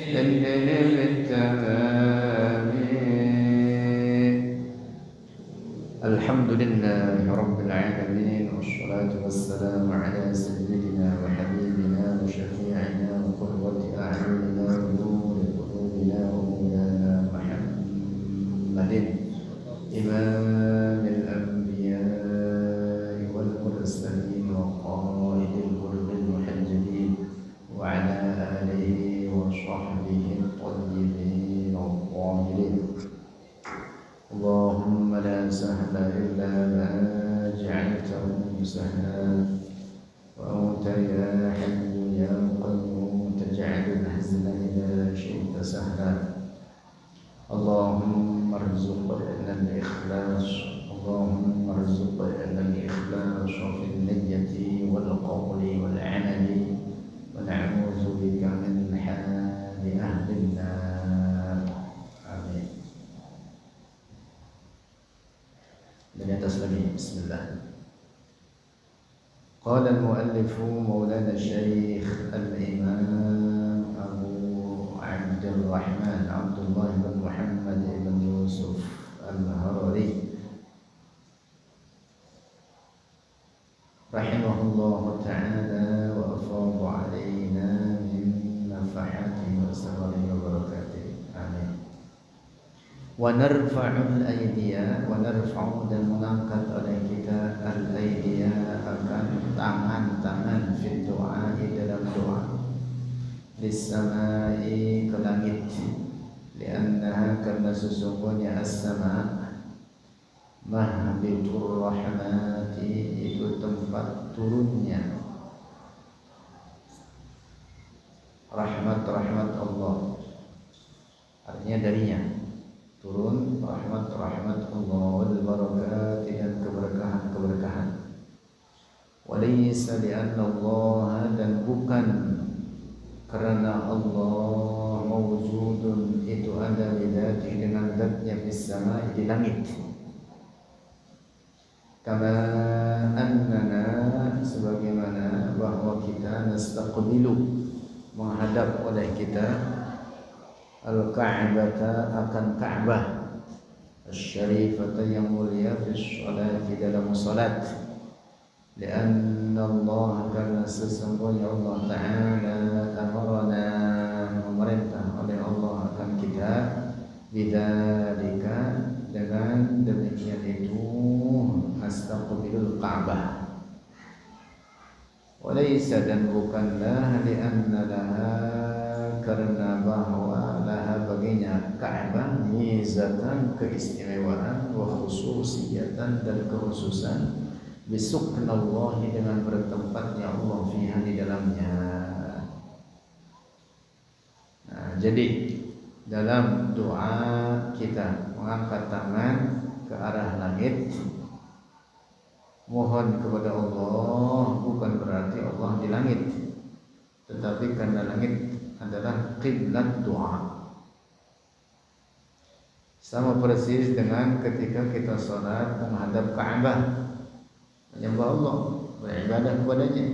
بالتمام. الحمد لله رب العالمين، والصلاة والسلام على سيدنا وحبيبنا وشفيعنا وقرة أعيننا ونور قلوبنا ومولانا محمد إمام الأنبياء والمرسلين وقائد الغر المحجلين، وعلى آله وصحبه الطيبين الطاهرين. اللهم لا سهل إلا ما جعلته سهلا، وأنت يا حي يا قيوم تجعل الحزن إذا شئت سهلا. اللهم ارزقنا الإخلاص، اللهم ارزقنا الإخلاص في النية والقول والعمل، ونعوذ بك من حال أهل النار. آمين. Dari atas lagi, bismillah. Qala al-muallif Maulana Syekh Al-Imam Abu Abdurrahman Abdullah bin Muhammad bin Yusuf Al-Harari rahimahullah ta'ala wa afadha alaina min nafahatihi wa sararihi wa barakatihi. Amin. Wa narfa'ul aydiya, wa narfa'u, dan mengangkat oleh kita al-aydiya, akan tangan-tangan fi doa, dalam doa, lis-samai, ke langit, li'annaha, karena sesungguhnya as-sama mahbitur rahmati, itu tempat turunnya rahmat-rahmat Allah, artinya darinya turun rahmat-rahmat Allah, wal barakat, dan keberkahan-keberkahan. Walaysa li'anna Allah, dan bukan karena Allah mawjudun, itu ada bidati, dengan zatnya fis sama, di langit. Kama annana, sebagaimana bahwa kita nastaqbilu, menghadap oleh kita al-Ka'bata, akan Ka'bah asy-syarifata, yang mulia, fi sholati, dalam salat. Lianna Allah, karena sesungguhnya Allah Ta'ala amarana, memerintah oleh Allah akan kita, bidzalika, dengan demikian itu, astaqbilul Ka'bah. Walaysa, dan bukanlah, lianna laha, karena bahwa laha, baginya Ka'bah, mizatan, keistimewaan, wa khususiyatan, dan kekhususan, bisuknallahi, dengan bertempatnya Allah fiha, di dalamnya. Nah, jadi dalam doa kita mengangkat tangan ke arah langit, mohon kepada Allah, bukan berarti Allah di langit, tetapi karena langit adalah qiblat doa. Sama persis dengan ketika kita sholat menghadap Ka'bah, menyembah Allah, beribadah kepadanya.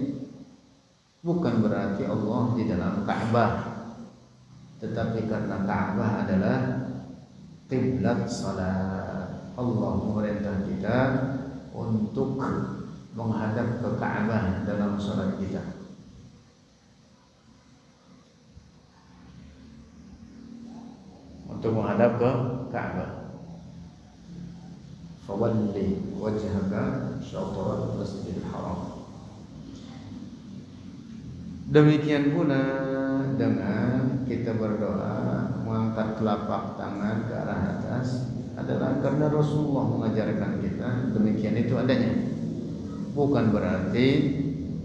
Bukan berarti Allah di dalam Ka'bah, tetapi karena Ka'bah adalah qiblat salat, Allah memerintah kita untuk menghadap ke Ka'bah dalam salat kita. Untuk menghadap ke Ka'bah. Fawalli wajhaka syatral masjidil haram. Demikian pula dengan kita berdoa mengangkat telapak tangan ke arah atas, adalah karena Rasulullah mengajarkan kita demikian itu adanya. Bukan berarti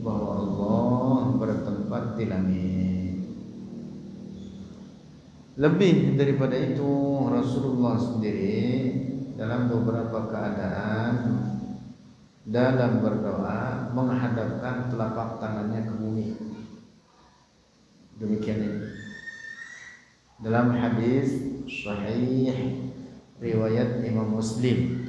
bahwa Allah bertempat di langit. Lebih daripada itu, Rasulullah sendiri dalam beberapa keadaan dalam berdoa menghadapkan telapak tangannya ke bumi. Demikian ini. Dalam hadis sahih riwayat Imam Muslim,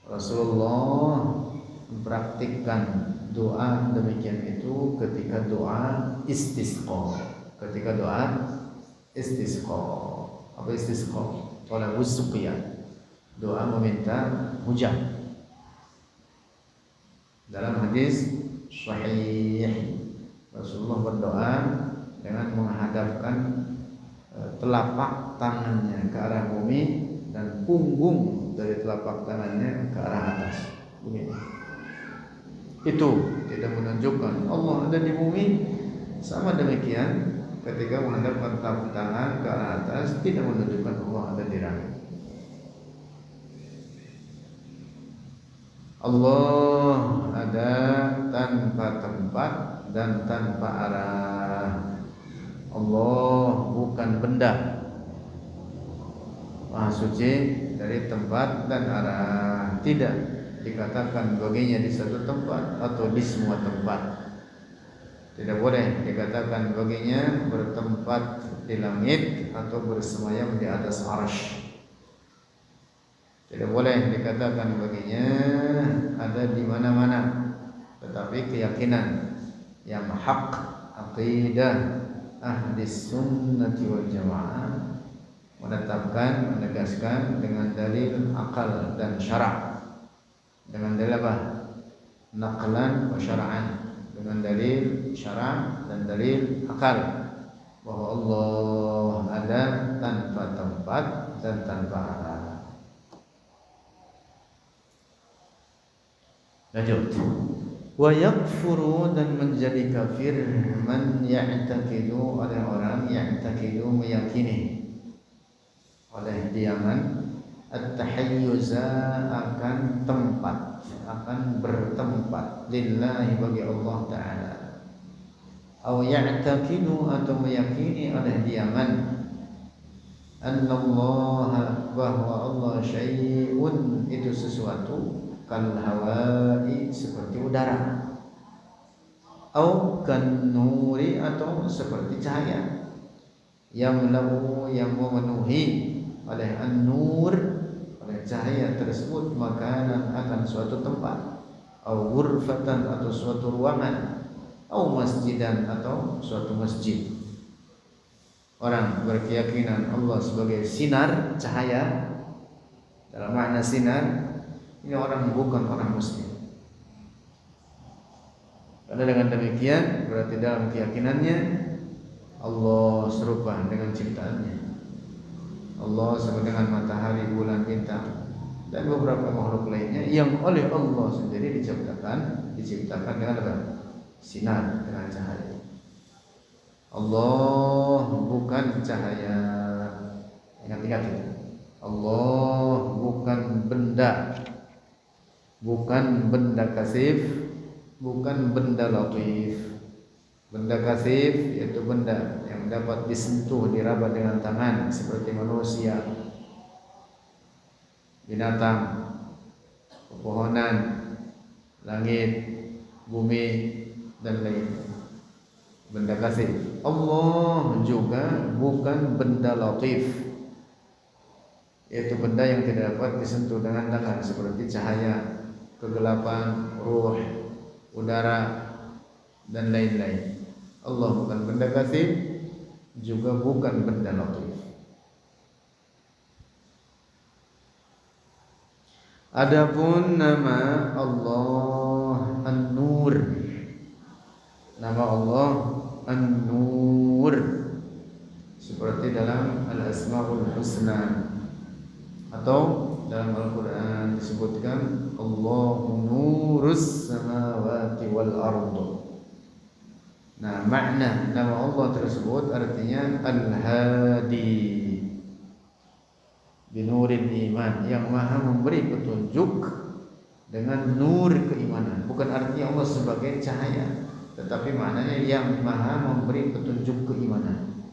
Rasulullah mempraktikkan doa demikian itu ketika doa istisqa, ketika doa istisqa. Apa istisqa? Talabus suqya, doa meminta hujan. Dalam hadis sahih Rasulullah berdoa dengan menghadapkan telapak tangannya ke arah bumi dan punggung dari telapak tangannya ke arah atas. Begini. Itu tidak menunjukkan Allah ada di bumi. Sama demikian ketika menghadapkan telapak tangan ke arah atas tidak menunjukkan Allah ada di langit. Allah ada tanpa tempat dan tanpa arah. Allah bukan benda, Maha suci dari tempat dan arah. Tidak dikatakan baginya di satu tempat atau di semua tempat. Tidak boleh dikatakan baginya bertempat di langit atau bersemayam di atas arsy. Tidak boleh dikatakan baginya ada di mana-mana. Tetapi keyakinan yang hak, aqidah ahli sunnati wal jamaah menetapkan, menegaskan dengan dalil akal dan syara'. Dengan dalil apa? Naqlan wa syara'an. Dengan dalil syara' dan dalil akal bahwa Allah ada tanpa tempat dan tanpa arah. Lanjut. Wa yakfuru, dan menjadi kafir man ya'taqidu, oleh orang ya'taqidu meyakini oleh diaman at-tahayyuza akan tempat, akan bertempat lillahi bagi Allah Ta'ala. Aw ya'taqidu, atau meyakini oleh diaman annallaha, bahwa Allah syai'un, itu sesuatu, kal hawai, seperti udara, au kan nuri, atau seperti cahaya, yang lahu, yang memenuhi oleh an-nur, oleh cahaya tersebut, makanan, akan suatu tempat, au ghurfatan, atau suatu ruangan, au masjidan, atau suatu masjid. Orang berkeyakinan Allah sebagai sinar, cahaya. Dalam makna sinar ini orang bukan orang muslim. Karena dengan demikian berarti dalam keyakinannya Allah serupa dengan ciptaannya. Allah sama dengan matahari, bulan, bintang, dan beberapa makhluk lainnya yang oleh Allah sendiri diciptakan dengan apa? Sinar, dengan cahaya. Allah bukan cahaya. Ingat-ingat itu. Allah bukan benda. Bukan benda kasif, bukan benda latif. Benda kasif yaitu benda yang dapat disentuh, diraba dengan tangan, seperti manusia, binatang, pepohonan, langit, bumi, dan lainnya. Benda kasif. Allah juga bukan benda latif, yaitu benda yang tidak dapat disentuh dengan tangan, seperti cahaya, kegelapan, ruh, udara, dan lain-lain. Allah bukan benda kasif, juga bukan benda latif. Adapun nama Allah An-Nur, nama Allah An-Nur, seperti dalam Al-Asmaul Husna, atau dalam Al-Quran disebutkan Allahu nurus samawati wal ardu. Nah, makna nama Allah tersebut artinya Al-Hadi, binurin iman, yang maha memberi petunjuk dengan nur keimanan. Bukan artinya Allah sebagai cahaya, tetapi maknanya yang maha memberi petunjuk keimanan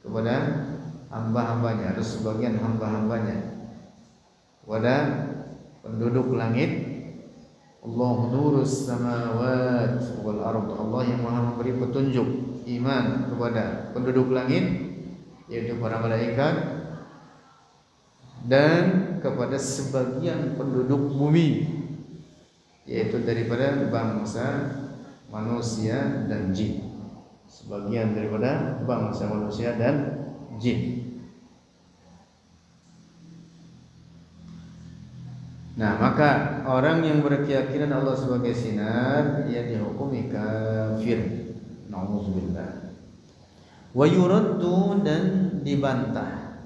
kepada hamba-hambanya atau sebagian hamba-hambanya. Pada penduduk langit, Allah nurus samawat wal ard, Allah yang maha memberi petunjuk iman kepada penduduk langit, yaitu para malaikat, dan kepada sebagian penduduk bumi, yaitu daripada bangsa manusia dan jin. Sebagian daripada bangsa manusia dan jin. Nah, maka orang yang berkeyakinan Allah sebagai sinar, ia dihukumi kafir. Nauzubillah. Wa yuraddu, dan dibantah,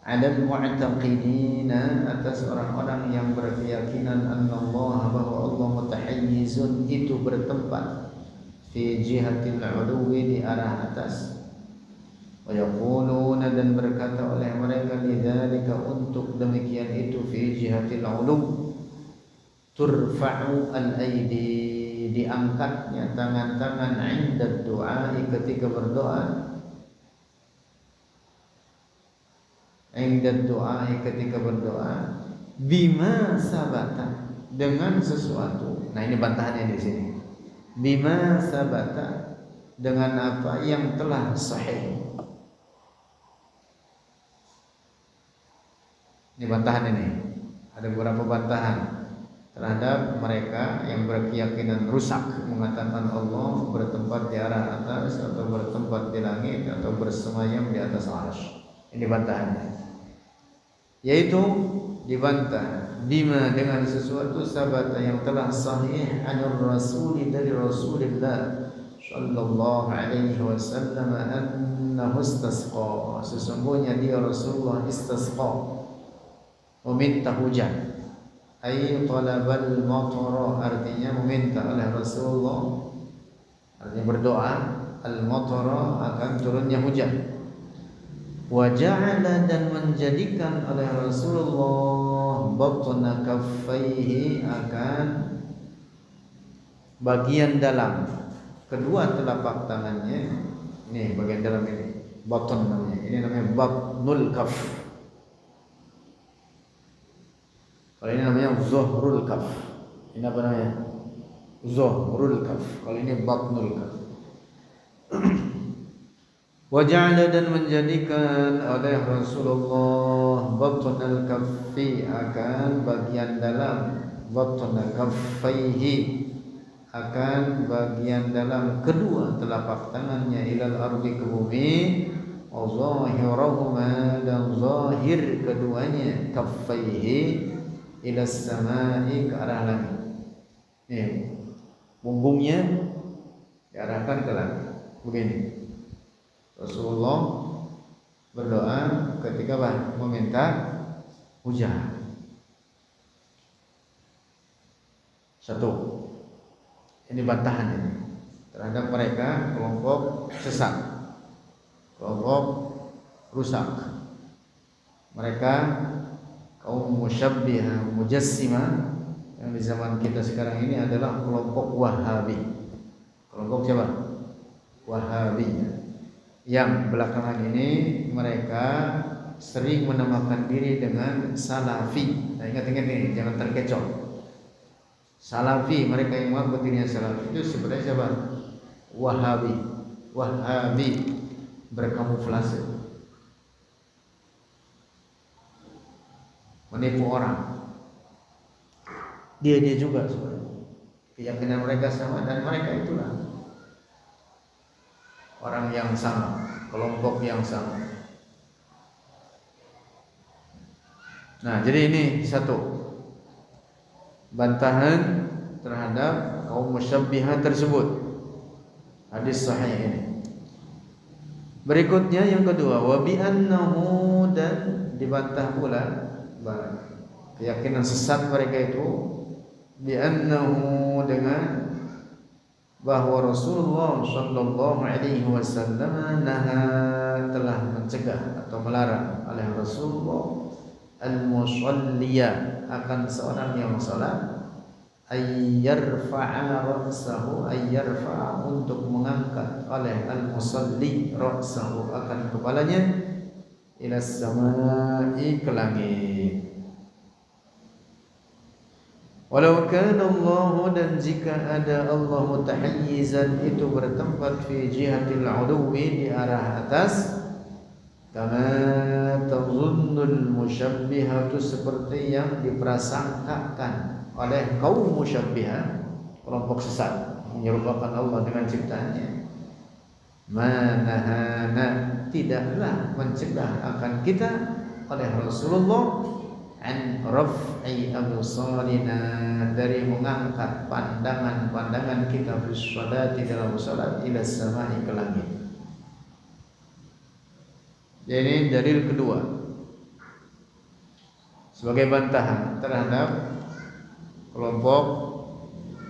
adal mu'taqidina, atas orang-orang yang berkeyakinan annallaha, bahwa Allah mutahayyizun, itu bertempat, fi jihatil uluwi, di arah atas. Wa yaquluna, dan berkata oleh mereka, lidzalika, untuk demikian itu, fi jihatil ulu, turfa'u al-aidi, diangkatnya tangan-tangan, 'inda du'a, ketika berdoa, 'inda du'a, ketika berdoa, bima sabata, dengan sesuatu. Nah, ini bantahannya di sini. Bima sabata, dengan apa yang telah sahih. Ini bantahan ini. Ada beberapa bantahan terhadap mereka yang berkeyakinan rusak, mengatakan Allah bertempat di arah atas, atau bertempat di langit, atau bersemayam di atas arsy. Ini bantahannya. Yaitu dibantah bima, dengan sesuatu, sabata, yang telah sahih, anur rasuli, dari Rasulullah sallallahu alaihi wasallam, annahu istasqa, sesungguhnya dia Rasulullah istasqa, meminta hujan, ay talabal matara, artinya meminta oleh Rasulullah, artinya berdoa, al matara, akan turunnya hujan. Wa ja'ala, dan menjadikan oleh Rasulullah, batna kaffaihi, akan bagian dalam kedua telapak tangannya. Ini bagian dalam ini, batn namanya. Ini namanya batnul kaf. Kalau ini namanya zuhrul kaf. Ini apa namanya? Zuhrul kaf. Kalau ini batnul kaf. Wa ja'ala, dan menjadikan oleh Rasulullah, batnul kaffi, akan bagian dalam, batnul kaffaihi, akan bagian dalam kedua telapak tangannya, ilal ardi, ke bumi, wa zahirahuma, dan zahir keduanya, kaffaihi, ila samai, ke arah langit. Nih, punggungnya diarahkan ke langit. Begini Rasulullah berdoa ketika meminta hujan. Satu, ini bantahan ini terhadap mereka, kelompok sesat, kelompok rusak. Mereka kaum musyabbihah, mujassimah, yang di zaman kita sekarang ini adalah kelompok Wahabi. Kelompok siapa? Wahabi. Yang belakangan ini mereka sering menamakan diri dengan Salafi. Nah, ingat-ingat ini, jangan terkecoh. Salafi, mereka yang mengaku dirinya Salafi, itu sebenarnya siapa? Wahabi. Wahabi berkamuflase, menipu orang. Dia juga sebenarnya keyakinan mereka sama, dan mereka itulah orang yang sama, kelompok yang sama. Nah, jadi ini satu bantahan terhadap kaum musyabbihah tersebut, hadis sahih ini. Berikutnya yang kedua, wa bi annahu, dan dibantah pula keyakinan sesat mereka itu, bi annahu, dengan bahwa Rasulullah sallallahu alaihi wasallam telah mencegah atau melarang oleh Rasulullah al-musalliya, akan seorang yang salat, ayyarfa'a ra'sahu, ayyarfa'a, untuk mengangkat oleh al-musalli ra'sahu, akan kepalanya, ila samai, ke langit. Walau kana Allah, dan jika ada Allah, mutahayyizan, itu bertempat, fi jihatil uluwi, di arah atas, kama tazunnul musyabbihatu, seperti yang diprasangkakan oleh kaum musyabbihah, kelompok sesat, menyerupakan Allah dengan ciptaannya. manahana, tidaklah mencegah akan kita oleh Rasulullah an raf'i absarina, dari mengangkat pandangan-pandangan kita fi sholati, dalam salat, ila samai, ke langit. Ini dalil kedua sebagai bantahan terhadap kelompok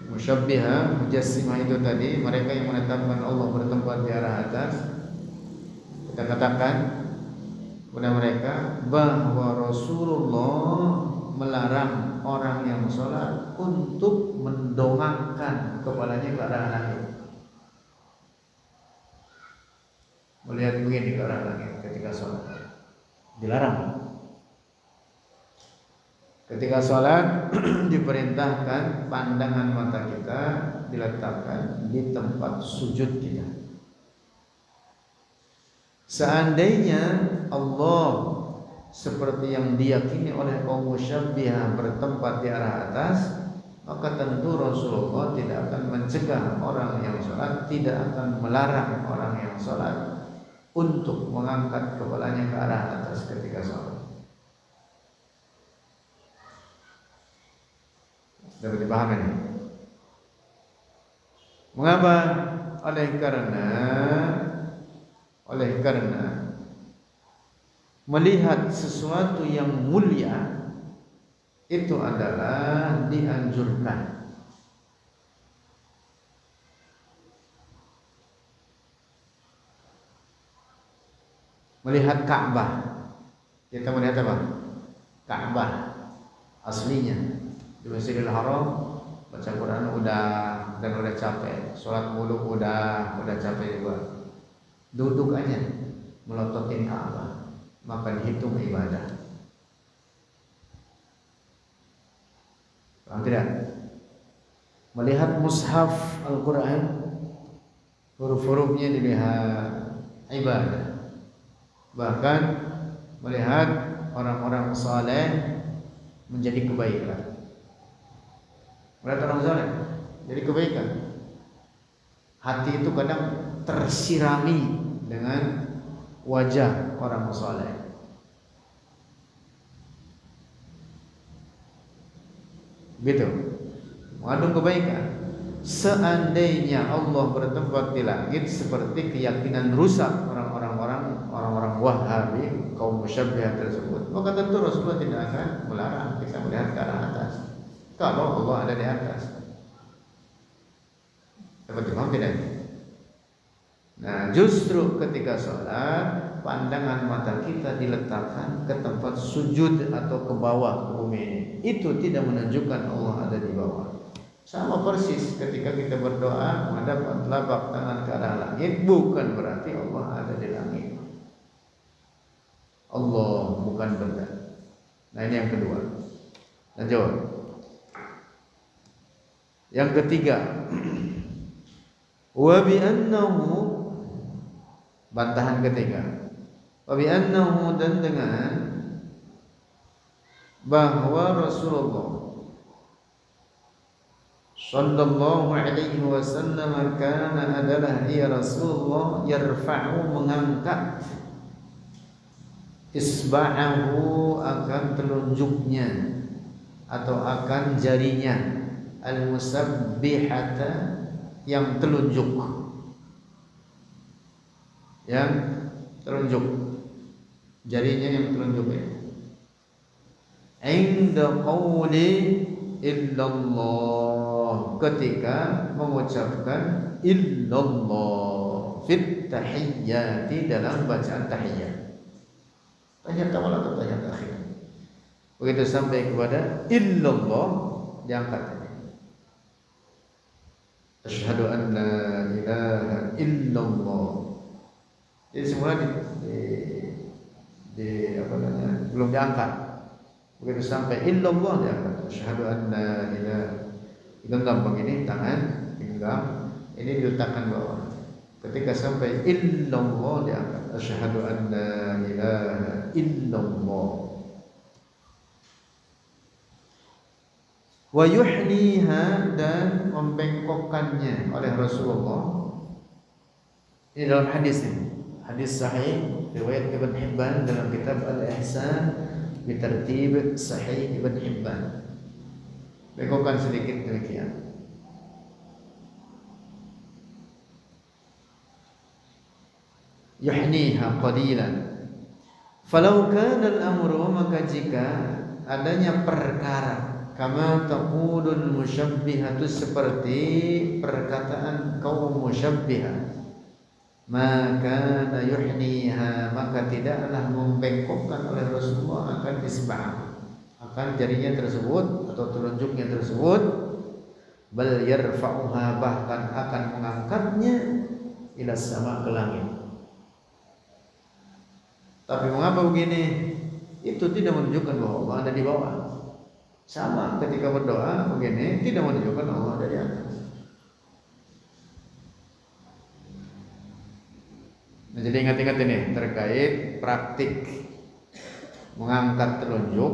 musyabbihah, mujassimah itu tadi, mereka yang menetapkan Allah bertempat di arah atas. Kita katakan kepada mereka bahwa Rasulullah melarang orang yang sholat untuk mendongakkan kepalanya ke arah langit, melihat begini ke arah langit ketika sholat, dilarang. Ketika sholat diperintahkan pandangan mata kita diletakkan di tempat sujud kita. Seandainya Allah seperti yang diyakini oleh kaum musyabbihah bertempat di arah atas, maka tentu Rasulullah tidak akan mencegah orang yang sholat, tidak akan melarang orang yang sholat untuk mengangkat kepalanya ke arah atas ketika sholat. Dapat dipahami ini? Mengapa? Oleh karena melihat sesuatu yang mulia itu adalah dianjurkan. Melihat Ka'bah, kita melihat apa? Ka'bah aslinya di Masjidil Haram, baca Quran udah capek, sholat mulu udah capek juga, duduk aja melototin Ka'bah, maka dihitung ibadah. Paham tidak? Melihat mushaf Al-Quran, huruf-hurufnya dilihat ibadah. Bahkan melihat orang-orang saleh menjadi kebaikan. Melihat orang saleh jadi kebaikan. Hati itu kadang tersirami dengan wajah orang saleh. Gitu. Mengandung kebaikan. Seandainya Allah bertempat di langit seperti keyakinan rusak orang-orang Wahabi, kaum musyabbihah tersebut, maka tentu Rasulullah tidak akan melarang kita melihat ke arah atas kalau Allah ada di atas. Dapat dipahami tidak? Nah, justru ketika sholat, pandangan mata kita diletakkan ke tempat sujud atau ke bawah, ke bumi ini. Itu tidak menunjukkan Allah ada di bawah. Sama persis ketika kita berdoa menghadap telapak tangan ke arah langit, bukan berarti Allah ada di langit. Allah bukan benda. Nah, ini yang kedua. Lanjut. Yang ketiga, wa bi annahu, bantahan ketiga, wa bi annahu, dan dengan bahwa Rasulullah sallallahu alaihi wasallam kana adalah ia Rasulullah yarfa'u, mengangkat isba'ahu, akan telunjuknya atau akan jarinya, al-musabbihata, yang telunjuk, jarinya yang telunjuk ya. Inda qawli illallah, ketika mengucapkan illallah fit tahiyyati, dalam bacaan tahiyyat. Tahiyat awal atau tahiyat akhir. Begitu sampai kepada illallah, diangkat. Asyhadu an la ilaha illallah. Jadi semula di apa namanya, belum diangkat. Begitu sampai illallah diangkat. Asyhadu an la ilaha. Genggam begini tangan, genggam, ini diletakkan bawah. Ketika sampai illallah diangkat. Asyhadu an la ilaha illallah. Wa yuhniha, dan membengkokkannya oleh Rasulullah Ini dalam hadis ini. Hadis sahih riwayat Ibn Hibban dalam kitab Al-Ihsan bi Tartib Sahih Ibn Hibban. Bekokan sedikit demikian. Yuhniha qalilan. Falau kana al-amru, maka jika adanya perkara kama taqulul musyabbihatu, seperti perkataan kaum musyabbihah, maka yuhniha, maka tidaklah membengkokkan oleh Rasulullah akan isbah, akan jarinya tersebut atau telunjuknya tersebut, bal yarfa'uha, bahkan akan mengangkatnya ila sama, ke langit. Tapi mengapa begini? Itu tidak menunjukkan bahwa Allah ada di bawah. Sama ketika berdoa begini, tidak menunjukkan Allah ada di atas. Nah, jadi ingat-ingat ini terkait praktik mengangkat telunjuk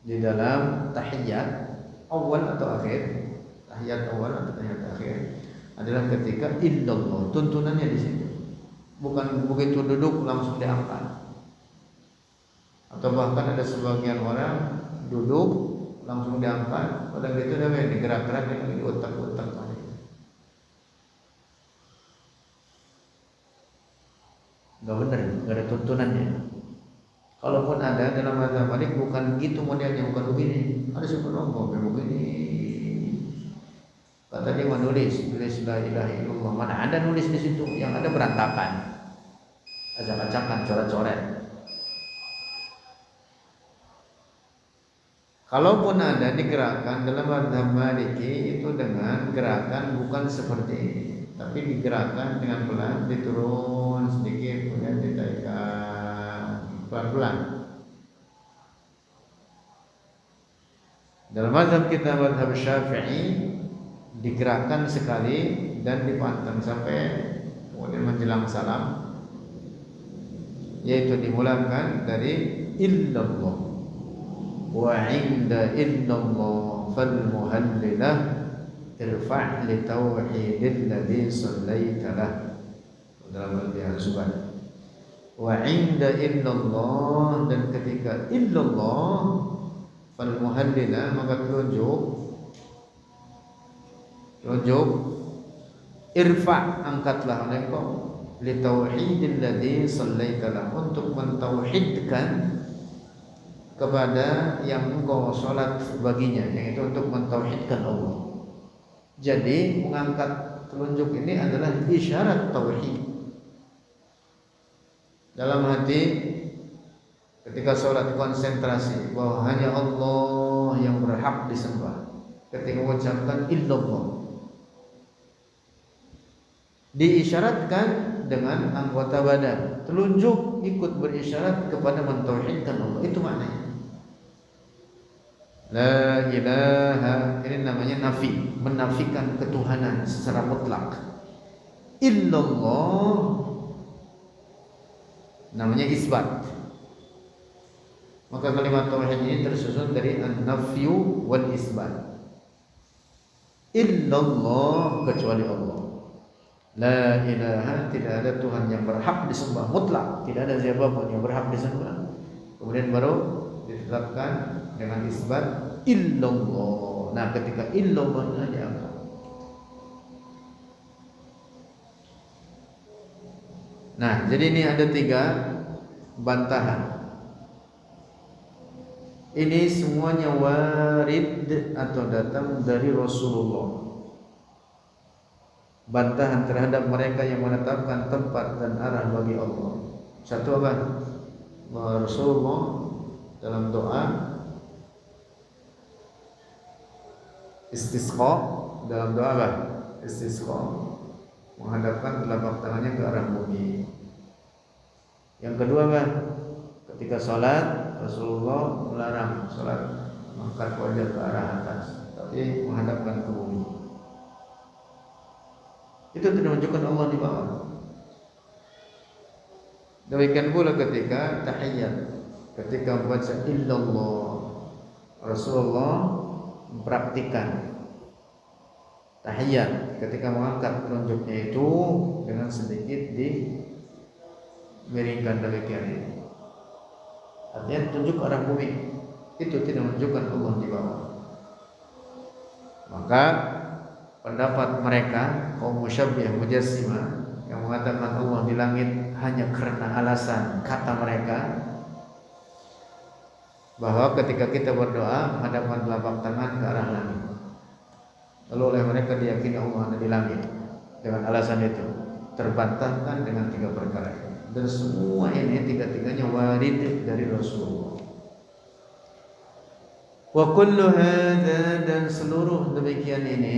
di dalam tahiyat awal atau akhir. Tahiyat awal atau tahiyat akhir adalah ketika illallah, tuntunannya di situ. Bukan begitu duduk langsung diangkat. Atau bahkan ada sebagian orang duduk langsung diangkat, padahal itu namanya digerak-gerak dengan diutak-utak. Gak benar, gak ada tuntunannya. Kalaupun ada dalam mazhab Malik bukan gitu modelnya, bukan begini. Ada super nombor begini. Kata dia menulis la ilaha illallah, mana ada nulis di situ? Yang ada berantakan, acak-acakan, coret-coret. Kalaupun ada digerakkan dalam mazhab Maliki itu dengan gerakan bukan seperti ini, tapi digerakkan dengan pelan, diturun sedikit, kemudian ditaikkan pelan-pelan. Dalam mazhab kita, mazhab Syafi'i, digerakkan sekali dan dipantang sampai kemudian menjelang salam, yaitu dimulakan dari illallah wa inda illallah fal muhallilah irfa' li tauhidil ladzi sallaita lah, dalam al-Subhan. Wa inda illallah, dan ketika illallah fal muhallilah, maka telunjuk irfa', angkatlah oleh engkau, li tauhidil ladzi sallaita lah, untuk mentauhidkan kepada yang engkau salat baginya, yang itu untuk mentauhidkan Allah. Jadi mengangkat telunjuk ini adalah isyarat tauhid dalam hati. Ketika sholat konsentrasi bahwa hanya Allah yang berhak disembah. Ketika mengucapkan illallah, diisyaratkan dengan anggota badan, telunjuk ikut berisyarat kepada mentauhidkan Allah. Itu maknanya la ilaha, ini namanya nafi, menafikan ketuhanan secara mutlak. Illallah namanya isbat. Maka kalimat tauhid ini tersusun dari an-nafyu wal isbat. Illallah, kecuali Allah. La ilaha, tidak ada Tuhan yang berhak disembah mutlak, tidak ada siapapun yang berhak disembah. Kemudian baru ditetapkan dengan isbat illallah. Nah, ketika illallah diangkat. Nah, jadi ini ada 3 bantahan. Ini semuanya warid atau datang dari Rasulullah. Bantahan terhadap mereka yang menetapkan tempat dan arah bagi Allah. Satu apa? Rasulullah dalam doa istisqa, dalam doa apa? Istisqa, menghadapkan telapak tangannya ke arah bumi. Yang kedua apa? Ketika sholat, Rasulullah melarang sholat mengangkat wajah ke arah atas, tapi menghadapkan ke bumi. Itu tidak menunjukkan Allah di bawah. Demikian pula ketika tahiyat, ketika membaca illallah, Rasulullah mempraktikkan tahiyat ketika mengangkat telunjuknya itu dengan sedikit dimiringkan demikian ini. Artinya tunjuk ke arah bumi, itu tidak menunjukkan Allah di bawah. Maka pendapat mereka kaum musyabbih mujassimah yang mengatakan Allah di langit hanya karena alasan kata mereka bahwa ketika kita berdoa menghadapkan telapak tangan ke arah langit. Lalu oleh mereka diyakini Allah ada di langit. Dengan alasan itu terbantahkan dengan 3 perkara ini. Dan semua ini tiga-tiganya warid dari Rasulullah. Wa kullu hadza, dan seluruh demikian ini,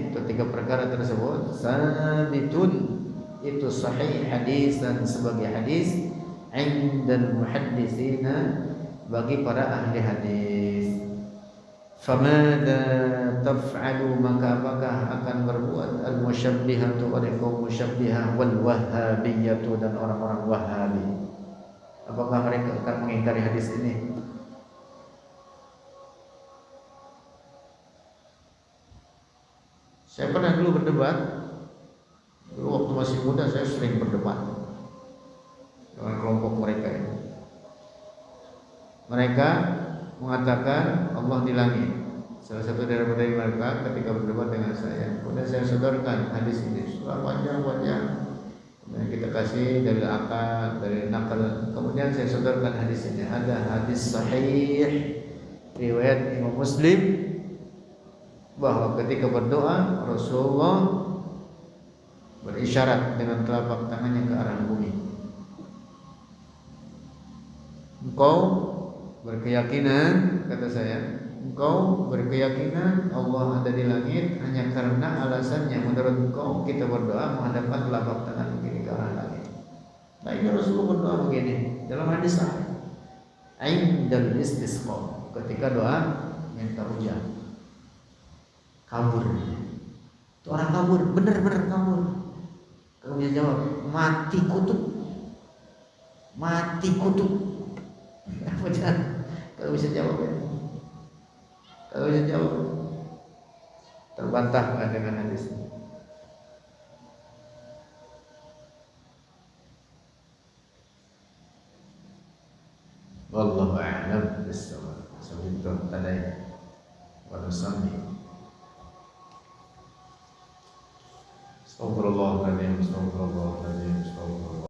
itu 3 perkara tersebut sabitun, itu sahih hadis dan sebagai hadis indal muhadditsina, bagi para ahli hadis. Famada taf'alu, maka apakah akan berbuat al-musyabbihatu, oleh kaum musyabbihah, wal wahhabiyatu, dan orang-orang Wahabi. Apakah mereka akan mengingkari hadis ini? Saya pernah dulu berdebat. Dulu waktu masih muda saya sering berdebat dengan kelompok mereka ini. Mereka mengatakan Allah di langit. Salah satu dari mereka ketika berdebat dengan saya, kemudian saya sodorkan hadis ini setelah panjang-panjang. Kemudian kita kasih dari akal, dari nakal. Kemudian saya sodorkan hadis ini. Ada hadis sahih riwayat Imam Muslim bahwa ketika berdoa Rasulullah berisyarat dengan telapak tangannya ke arah bumi. Engkau berkeyakinan, kata saya, engkau berkeyakinan Allah ada di langit hanya karena alasannya menurut engkau kita berdoa menghadapkan telapak tangan begini ke arah langit. Nah, ini Rasulullah berdoa begini dalam hadis sahih. Indal istisqa, ketika doa minta hujan. Kabur. Itu orang kabur, benar-benar kabur. Kalau bisa jawab, mati kutub. Mati kutub. Apa jangan? Kalau bisa jawab ya. Kalau bisa jawab, terbantahkan dengan hadis ini. Wallahu a'lam bishawab. Sampai tadi wa nusalli. Astagfirullahaladzim, astagfirullahaladzim, astagfirullah.